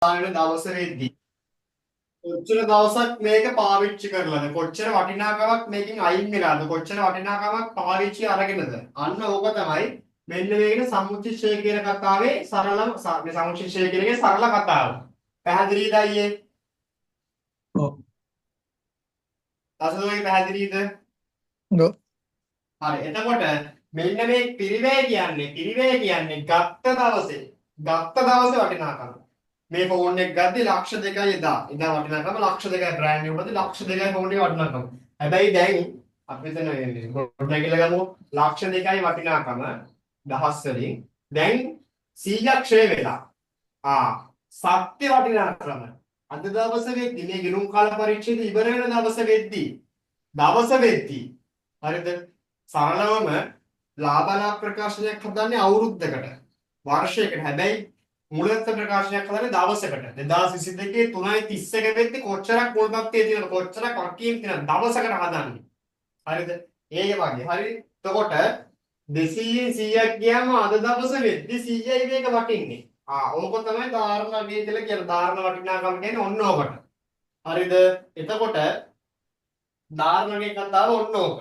වෙන දවස වෙද්දී කොච්චර දවසක් මේක පාවිච්චි කරලාද කොච්චර වටිනාකමක් මේකෙන් අයින් වෙලාද කොච්චර වටිනාකමක් පාවිච්චි අරගෙනද අන්න ඕක තමයි මෙන්න මේකේ සමුච්චය කියන කතාවේ සරලම මේ සමුච්චය කියන එකේ සරල කතාව. පැහැදිලිද අයියේ? ඔව්. අසලෝයි පැහැදිලිද? ඔව්. හරි. එතකොට මෙන්න මේ පිරිවැය කියන්නේ ගත්ත දවසේ වටිනාකම. මේ ෆෝන් එක ගත්තේ ලක්ෂ 2යි එදා. එදා වටිනාකම ලක්ෂ 2යි බ්‍රෑන්ඩ් නිව් වලදී ලක්ෂ 2යි ෆෝන් එකේ වටිනාකම. හැබැයි දැන් අපි හිතන ගොඩනැගිල්ල ගමු ලක්ෂ 2යි වටිනාකම දහස් වලින් දැන් 100ක් ක්ෂය වෙලා. සත්‍ය වටිනාකම අද දවස වෙද්දි මේ ගිණුම් කාල පරීක්ෂේදී ඉවර වෙන දවස වෙද්දි හරිද? සරලවම ලාභලා ප්‍රකාශනයක් හදන්නේ අවුරුද්දකට වර්ෂයකට. හැබැයි මුලත් ප්‍රකාශනයක් හදන්නේ දවසකට. 2022 3:31 වෙද්දි කොච්චරක් මුල් තත්ත්වයේ තියෙනවද කොච්චරක් වර්කීම් තියෙනවද දවසකට හදන්නේ. හරිද? ඒ වගේ. හරි. එතකොට 200 100ක් ගියාම අද දවස වෙද්දි 100යි මේක වටින්නේ. ඕක තමයි ධාරණ අගය කියලා කියන ධාරණ වටිනාකම කියන්නේ ඔන්න ඕකට. හරිද? එතකොට ධාරණ අගය කතාව ඔන්න ඕක.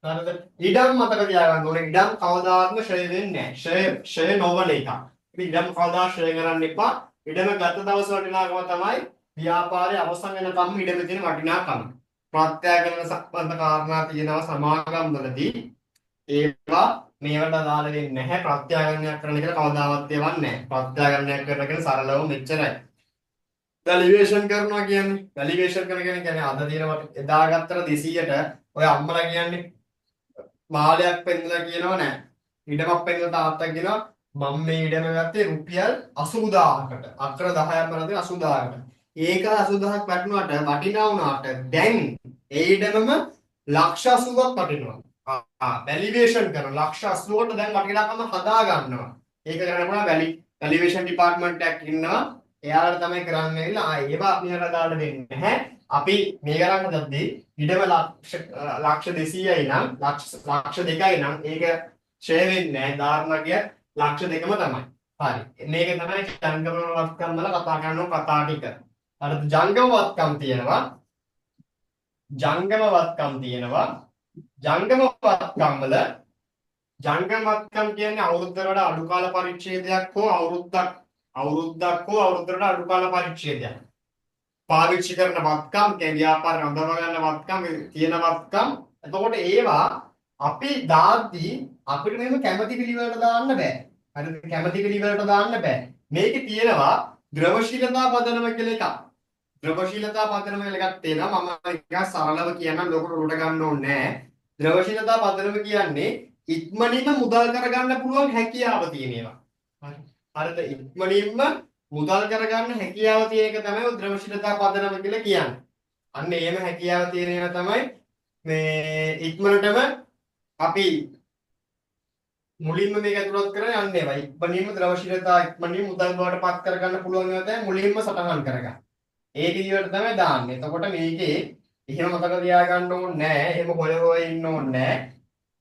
හරිද? ඉඩම් මතක තියාගන්න ඕනේ. ඉඩම් කවදාත්ම ෂය වෙන්නේ නැහැ. ෂය නොවන එකක්. ඉතින් ඉඩම් කවදා ෂය කරන්න එපා. ඉඩම ගත දවස් වටිනාකම තමයි ව්‍යාපාරයේ අවසන් වෙනකම් ඉඩමේ තියෙන වටිනාකම. ප්‍රත්‍යයගමන සම්බන්ධ කාරණා තියෙනවා සමාගම්වලදී. ඒවා මේවට අදාළ වෙන්නේ නැහැ. ප්‍රත්‍යයගමනයක් කරන්න කියලා කවදාවත් ඒවන්නේ නැහැ. ප්‍රත්‍යයගමනයක් කරන කියන සරලව මෙච්චරයි. වැලියේෂන් කරනවා කියන්නේ වැලියේෂන් කරන කියන්නේ අද දිනවට එදා ගත්තට 200ට ඔය අම්මලා කියන්නේ මාලයක් පෙන්නලා කියනව නෑ. ඉඩමක් පෙන්නලා තාත්තා කියනවා මම මේ ඉඩම ගත්තේ රුපියල් 80000කට. අක්කර 10ක් මනදී 80000කට. ඒක 80000ක් වටිනාට වටිනා වුණාට දැන් ඒ ඉඩමම ලක්ෂ 80ක් වටිනවා. වැලියේෂන් කරන ලක්ෂ 80කට දැන් වටිනාකම හදා ගන්නවා. ඒක කරනකොට වැලියේෂන් ඩිපාර්ට්මන්ට් එකක් ඉන්නවා. එයාලට තමයි කරන්න වෙලා ඒවා අපිට දාන්න දෙන්නේ නැහැ. අපි මේ ගණන් හදද්දී ඉඩම ලක්ෂ 200යි නම් ලක්ෂ 2යි නම් ඒක ෂෙය වෙන්නේ නැහැ. ධාරණකය ලක්ෂ 2ම තමයි. හරි. මේක තමයි ජංගම වත්කම් වල කතා කරන කතා ටික. අර ජංගම වත්කම් තියෙනවා. ජංගම වත්කම් වල ජංගම වත්කම් කියන්නේ අවුරුද්දකට වඩා අඩු කාල පරිච්ඡේදයක් හෝ අවුරුද්දක් හෝ අවුරුද්දකට අඩු කාල පරිච්ඡේදයක්. පාවිච්චි කරන වත්කම් කියන්නේ ව්‍යාපාර රඳව ගන්න වත්කම් තියෙන වත්කම්. එතකොට ඒවා අපි දාද්දී අපිට මේක කැමැති පිළිවෙලට දාන්න බෑ. හරිද? කැමැති පිළිවෙලට දාන්න බෑ. මේකේ තියෙනවා ද්‍රවශීලතා පදනම කියලා එකක්. ද්‍රවශීලතා පදනම කියලා එකක් තියෙනවා. මම නිකන් සරලව කියන්නම් ලොකුට උඩ ගන්න ඕනේ නෑ. ද්‍රවශීලතා පදනම කියන්නේ ඉක්මනින්ම මුදල් කරගන්න පුළුවන් හැකියාව තියෙන ඒවා. හරිද? ඉක්මනින්ම මුදල් කරගන්න හැකියාව තියෙන එක තමයි ද්‍රවශීලතා පදනම කියලා කියන්නේ. අන්න එහෙම හැකියාව තියෙන ඒවා තමයි මේ ඉක්මනටම අපි මුලින්ම මේක ඇතුළත් කරගෙන යන්න ඒවා. ඉක්මනින්ම ද්‍රවශීලතා ඉක්මනින්ම මුදල් බවට පත් කරගන්න පුළුවන් ඒවා තමයි මුලින්ම සටහන් කරගන්න. ඒ විදිහට තමයි දාන්නේ. එතකොට මේකේ එහෙම මතක තියාගන්න ඕනේ නැහැ. එහෙම හොය ඉන්න ඕනේ නැහැ.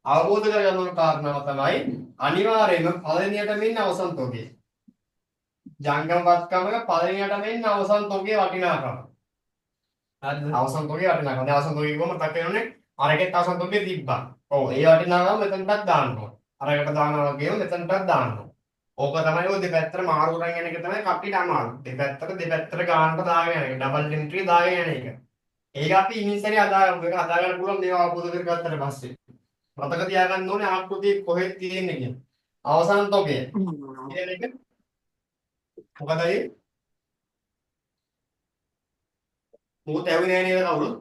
අවබෝධ කරගන්න ඕන කාරණාව තමයි අනිවාර්යයෙන්ම පළවෙනියට මෙන්න අවසන් තොගේ. ජංගම වත්කමක පළවෙනියට මෙන්න අවසන් තොගේ වටිනාකම. හරිද? අවසන් තොගේ වටිනාකම. දැන් අවසන් තොගේ කොහොමද මතක් වෙනවනේ? අරකට අවසන් තොගේ තිබ්බා. ඔව් ඒ වටිනාකම මෙතනටත් දාන්න ඕන. අරකට දානවා වගේම මෙතනටත් දාන්න ඕන. ඕක තමයි ඔය දෙපැත්තට මාරු කරන් යන එක තමයි කප්පිට අමාරු. දෙපැත්තට ගානට දාගෙන යන එක. ඩබල් එන්ට්‍රි දාගෙන යන එක. ඒක අපි ඉනිසරි හදාගන්න පුළුවන් මේවා අවබෝධ කරගත්තට පස්සේ. මතක තියාගන්න ඕනේ ආකෘතිය කොහෙද තියෙන්නේ කියන. අවසන් තොගය. කියන එක මොකදයි? මොකද ඇවිනේ නේද කවුරුත්?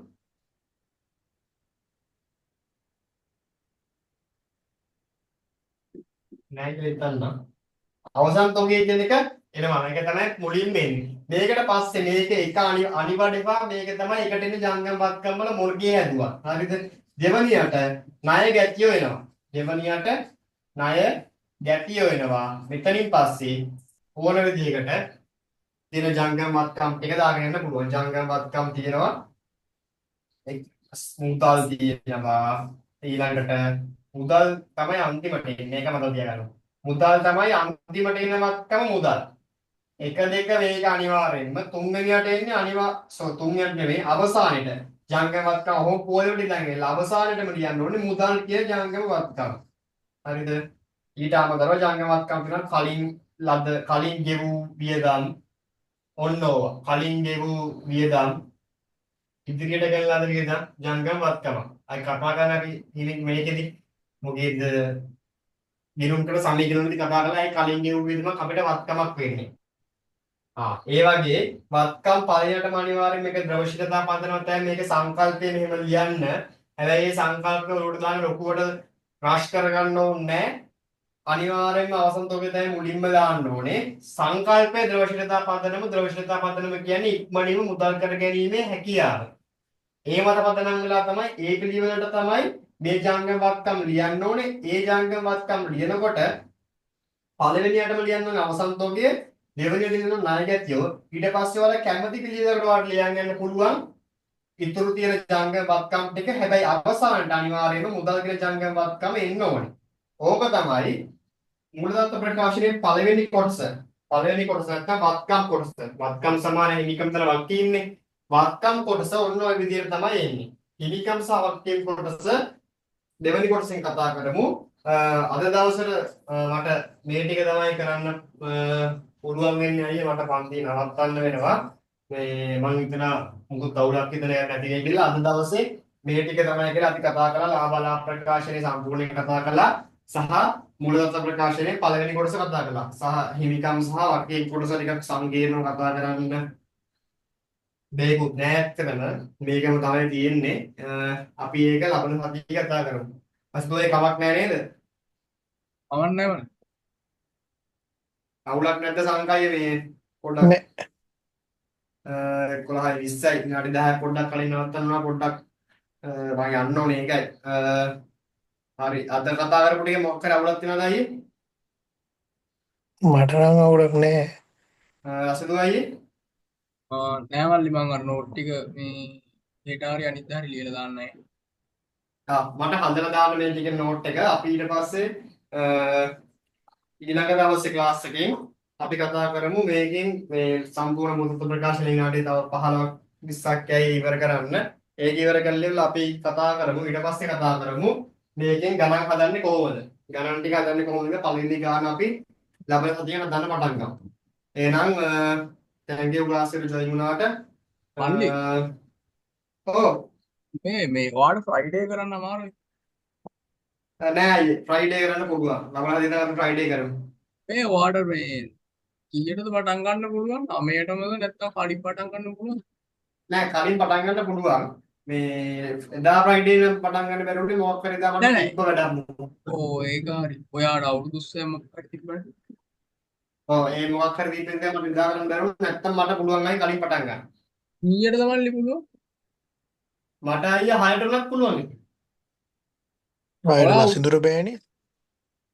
නෑ කියලා හිතන්න. අවසන් තොගය කියන එක එනවා. මේක තමයි මුලින්ම එන්නේ. මේකට පස්සේ මේක එක අනිවාර්ය එපා. මේක තමයි එකට එන්නේ ජංගම වත්කම් වල මොර්ගිය හැදුවා. හරිද? දෙවනියට ණය ගැටිය වෙනවා. මෙතනින් පස්සේ ඕන විදිහකට තියෙන ජංගම වත්කම් එක දාගෙන යන්න පුළුවන්. ජංගම වත්කම් තියෙනවා. මුදල් තියෙනවා. ඊළඟට මුදල් තමයි අන්තිමට එන්නේ. මේක මතක තියාගන්න. මුදල් තමයි අන්තිමට එන වත්කම මුදල්. එක දෙක මේක අනිවාර්යෙන්ම තුන්වෙනියට එන්නේ තුන්වෙනියට නෙමෙයි අවසානෙට ජංගම වත්කම ඔහොම පොළොවට ඉඳන් ගිහලා අවසානෙටම ලියන්න ඕනේ මුදල් කිය ජංගම වත්කම. හරිද? ඊට අමතරව ජංගම වත්කම් කියනවා කලින් ගෙවූ වියදම් ඔන්න ඕවා. කලින් ගෙවූ වියදම් ඉදිරියට ගෙනලා දෙන වියදම් ජංගම වත්කම. අයි කතා කරන අපි මේකෙදි මොකේද ගිණුම්කර සමීකරණෙදි කතා කරලා ඒ කලින් ගෙවූ වියදම අපිට වත්කමක් වෙන්නේ. ඒ වගේ වත්කම් පළයටම අනිවාර්යෙන් මේක ද්‍රවශීලතා පදනම තමයි මේක සංකල්පය මෙහෙම ලියන්න. හැබැයි මේ සංකල්ප වලට දාන ලොකුවට රාශ් කරගන්න ඕනේ නැහැ. අනිවාර්යෙන්ම අවසන් තෝගේ තමයි මුලින්ම දාන්න ඕනේ. සංකල්පයේ ද්‍රවශීලතා පදනම කියන්නේ ඉක්මනින්ම මුදල් කර ගැනීමේ හැකියාව. ඒ මත පදනම් වෙලා තමයි ඒ පිළිවෙලට තමයි මේ ජංගම වත්කම් ලියන්න ඕනේ. ඒ ජංගම වත්කම් ලියනකොට පළවෙනියටම ලියන්න ඕනේ අවසන් තෝගේ දෙවෙනියට ලියන ණයගැතියෝ ඊට පස්සේ වල කැමැති පිළිවෙලකට වාට ලියන්න යන්න පුළුවන් ඉතුරු තියෙන ජංගම වත්කම් ටික. හැබැයි අවසානට අනිවාර්යයෙන්ම මුදල් කියන ජංගම වත්කම එන්න ඕනේ. ඕක තමයි මූලදත්ත ප්‍රකාශනයේ පළවෙනි කොටස. පළවෙනි කොටස නැත්නම් වත්කම් කොටස. වත්කම් සමාන හිමිකම් තර වක්කී ඉන්නේ. වත්කම් කොටස ඔන්න ඔය විදිහට තමයි එන්නේ. හිමිකම් සහ වක්කීම් කොටස දෙවෙනි කොටසෙන් කතා කරමු. අද දවසට මට මේ ටික තමයි කරන්න පුළුවන් වෙන්නේ. අයියේ මට පන්ති නවත්තන්න වෙනවා. මේ මම හිතනවා මුකුත් අවුලක් විතර නැති වෙයි කියලා. අද දවසේ මේ ටික තමයි කියලා අපි කතා කරලා ලාභ ලාභ ප්‍රකාශනයේ සම්පූර්ණයෙන් කතා කළා. සහ මූලදත්ත ප්‍රකාශනයේ පළවෙනි කොටස කතා කළා. සහ හිමිකම් සහ වක්කීම් කොටස ටිකක් සංකීර්ණව කතා කරන්න දෙයක්වත් නැහැ ඇත්තටම. මේකම තමයි තියෙන්නේ. අපි ඒක ලබන සතියේ කතා කරමු. අස්තෝයේ කමක් නැහැ නේද? කවන්න නැවන අවුලක් නැද්ද සංකල්පය මේ පොඩ්ඩක් නෑ 11යි 20යි විනාඩි 10ක් පොඩ්ඩක් කලින් නවත්තනවා පොඩ්ඩක් මම යන්න ඕනේ ඒකයි. හරි අද කතා කරපු ටික මොකක් හරි අවුලක් තියෙනවද අයියේ? මට නම් අවුලක් නෑ. අසදු අයියේ? නෑමල්ලි මං අර නෝට් ටික මේ හෙට හරි අනිත් හරි ලියලා දාන්නයි. මට හදලා දාන්න මේ ටික නෝට් එක. අපි ඊට පස්සේ ඊළඟ දවසේ ක්ලාස් එකෙන් අපි කතා කරමු මේකෙන් මේ සම්පූර්ණ මුදල් ප්‍රකාශන විනාඩි තව 15ක් 20ක් ඇයි ඉවර කරන්න. ඒක ඉවර කරලා අපි කතා කරමු. ඊට පස්සේ කතා කරමු මේකෙන් ගණන් හදන්නේ කොහොමද? ගණන් ටික හදන්නේ කොහොමද? පළවෙනි ගාන අපි ලබන සතියේ හදන්න පටන් ගමු. එහෙනම් thank you class එකට join වුණාට. මල්ලි ඔව් මේ ඔයාලට ෆ්‍රයිඩේ කරන්න අමාරුයි. නෑ අයියේ ෆ්‍රයිඩේ කරන්න පුළුවන්. ලබන සතියේ අපි ෆ්‍රයිඩේ කරමු. මේ ඔයාලට මේ කීයටද පටන් ගන්න පුළුවන්? 9:00ටමද නැත්නම් කලින් පටන් ගන්න පුළුවන්? නෑ කලින් පටන් ගන්න පුළුවන්. මේ එදා ෆ්‍රයිඩේ නම් පටන් ගන්න බැරුණේ මොකක් හරි දා මට තිබ්බ වැඩක්. ඕ ඒක හරි. ඔයාට අවුරුදු 30ක් හරි තිබ්බනේ. ඔව් ඒ මොකක් හරි දීපෙන් දැන් මට නිදා ගන්න බැරුණා නැත්තම් මට පුළුවන් අය කලින් පටන් ගන්න. කීයටද මල්ලි පුළුවන්? මට අයියා 6ට උනත් පුළුවන්. ආයෙත් ලසිඳුර බෑනේ.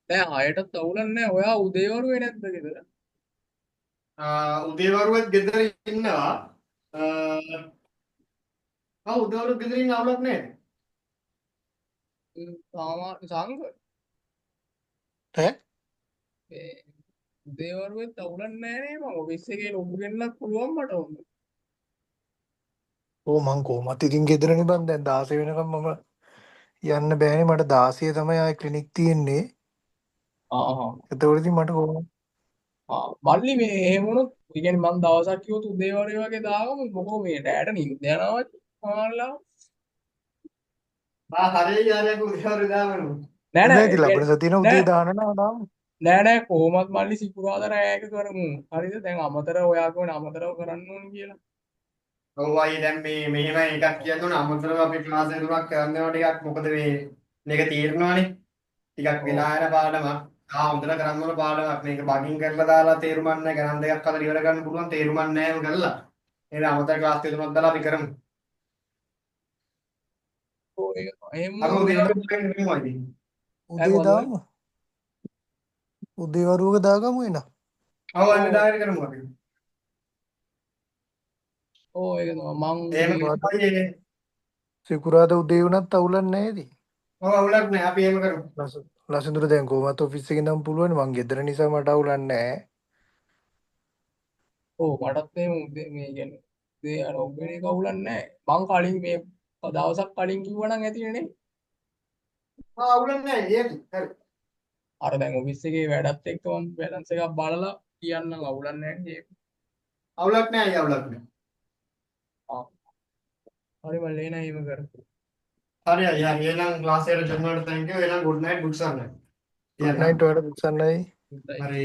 දැන් 6ටත් අවුලක් නැහැ. ඔයා උදේවරුේ නැද්ද ගෙදර? උදේවරුවත් ගෙදර ඉන්නවා. උදේවරුත් ගෙදර ඉන්න අවුලක් නැහැ. සංග ඈ මේ උදේවරුෙත් අවුලක් නැහැ නේ. මම ඔෆිස් එකේ ලොග් වෙන්නත් පුළුවන් මට ඕන. ඕ මං කොහොමත් ඉතින් ගෙදරනේ බං දැන් 16 වෙනකම් මම යන්න බෑනේ. මට 16 තමයි ආයේ ක්ලිනික් තියෙන්නේ. එතකොට ඉතින් මට කොහොමද මල්ලි මේ එහෙම වුණොත් ඒ කියන්නේ මම දවසක් කිව්වොත් උදේවරුේ වගේ දාගමු. මොකෝ මේ ඩෑට නිින්ද යනවා සමහරලා. හරිය යාළුවා උදේවරු දාමු. නෑ නෑ නෑ ඉතින් ලබන සතියේ උදේ දාන්න නාම. නෑ කොහොමත් මල්ලි සිකුරාදා රෑයක කරමු. හරිද? දැන් අමතරව ඔයා කියවන අමතරව කරන්න ඕන කියලා. ඔව් අයියේ දැන් මේ මෙහෙම එකක් කියන්න ඕන අමතරව අපි ක්ලාස් එක තුනක් කරනවා ටිකක් මොකද මේක තීරණවනේ. ටිකක් වෙලා යන පාඩමක්. හොඳට කරන්න ඕන පාඩමක්. මේක බගින් කරලා දාලා තේරුම් ගන්න ගණන් දෙකක් අතර ඉවර ගන්න පුළුවන් තේරුම් ගන්න නැහැ කරලා. එහෙනම් අමතර ක්ලාස් එක තුනක් දාලා අපි කරමු. ඔව් ඒක එහෙම අපි උදේවරු කරමු අයියේ. උදේ දාමු. උදේවරුවක දාගමු එන. ඔව් අනිදාගෙන කරමු අපි. ඔව් ඒක තමයි මං එහෙම අයියේ. සිකුරාදා උදේ වුණත් අවුලක් නැහැ ඉතින්. ඔව් අවුලක් නැහැ අපි එහෙම කරමු. ලසිඳුර දැන් කොහොමත් ඔෆිස් එකේ නම් පුළුවන්. මං ගෙදර නිසා මට අවුලක් නැහැ. ඕ මටත් එහෙම උදේ මේ කියන්නේ උදේ අර ඔබේ කවුලක් නැහැ. මං කලින් මේ දවසක් කලින් කිව්වනම් ඇතිනේ. අවුලක් නැහැ ඒක හරි අර දැන් ඔෆිස් එකේ වැඩත් එක්ක මම බැලන්ස් එකක් බලලා කියන්නම් අවුලක් නැහැ නේ. අවුලක් නැහැ අවුලක් නැහැ ආ හරි මම ලේන එහෙම කරමු. හරි හරි එහෙනම් ක්ලාස් එකට ජොයින් වුණාට thank you එහෙනම් good night good sun night වල සන්නයි හොඳයි. හරි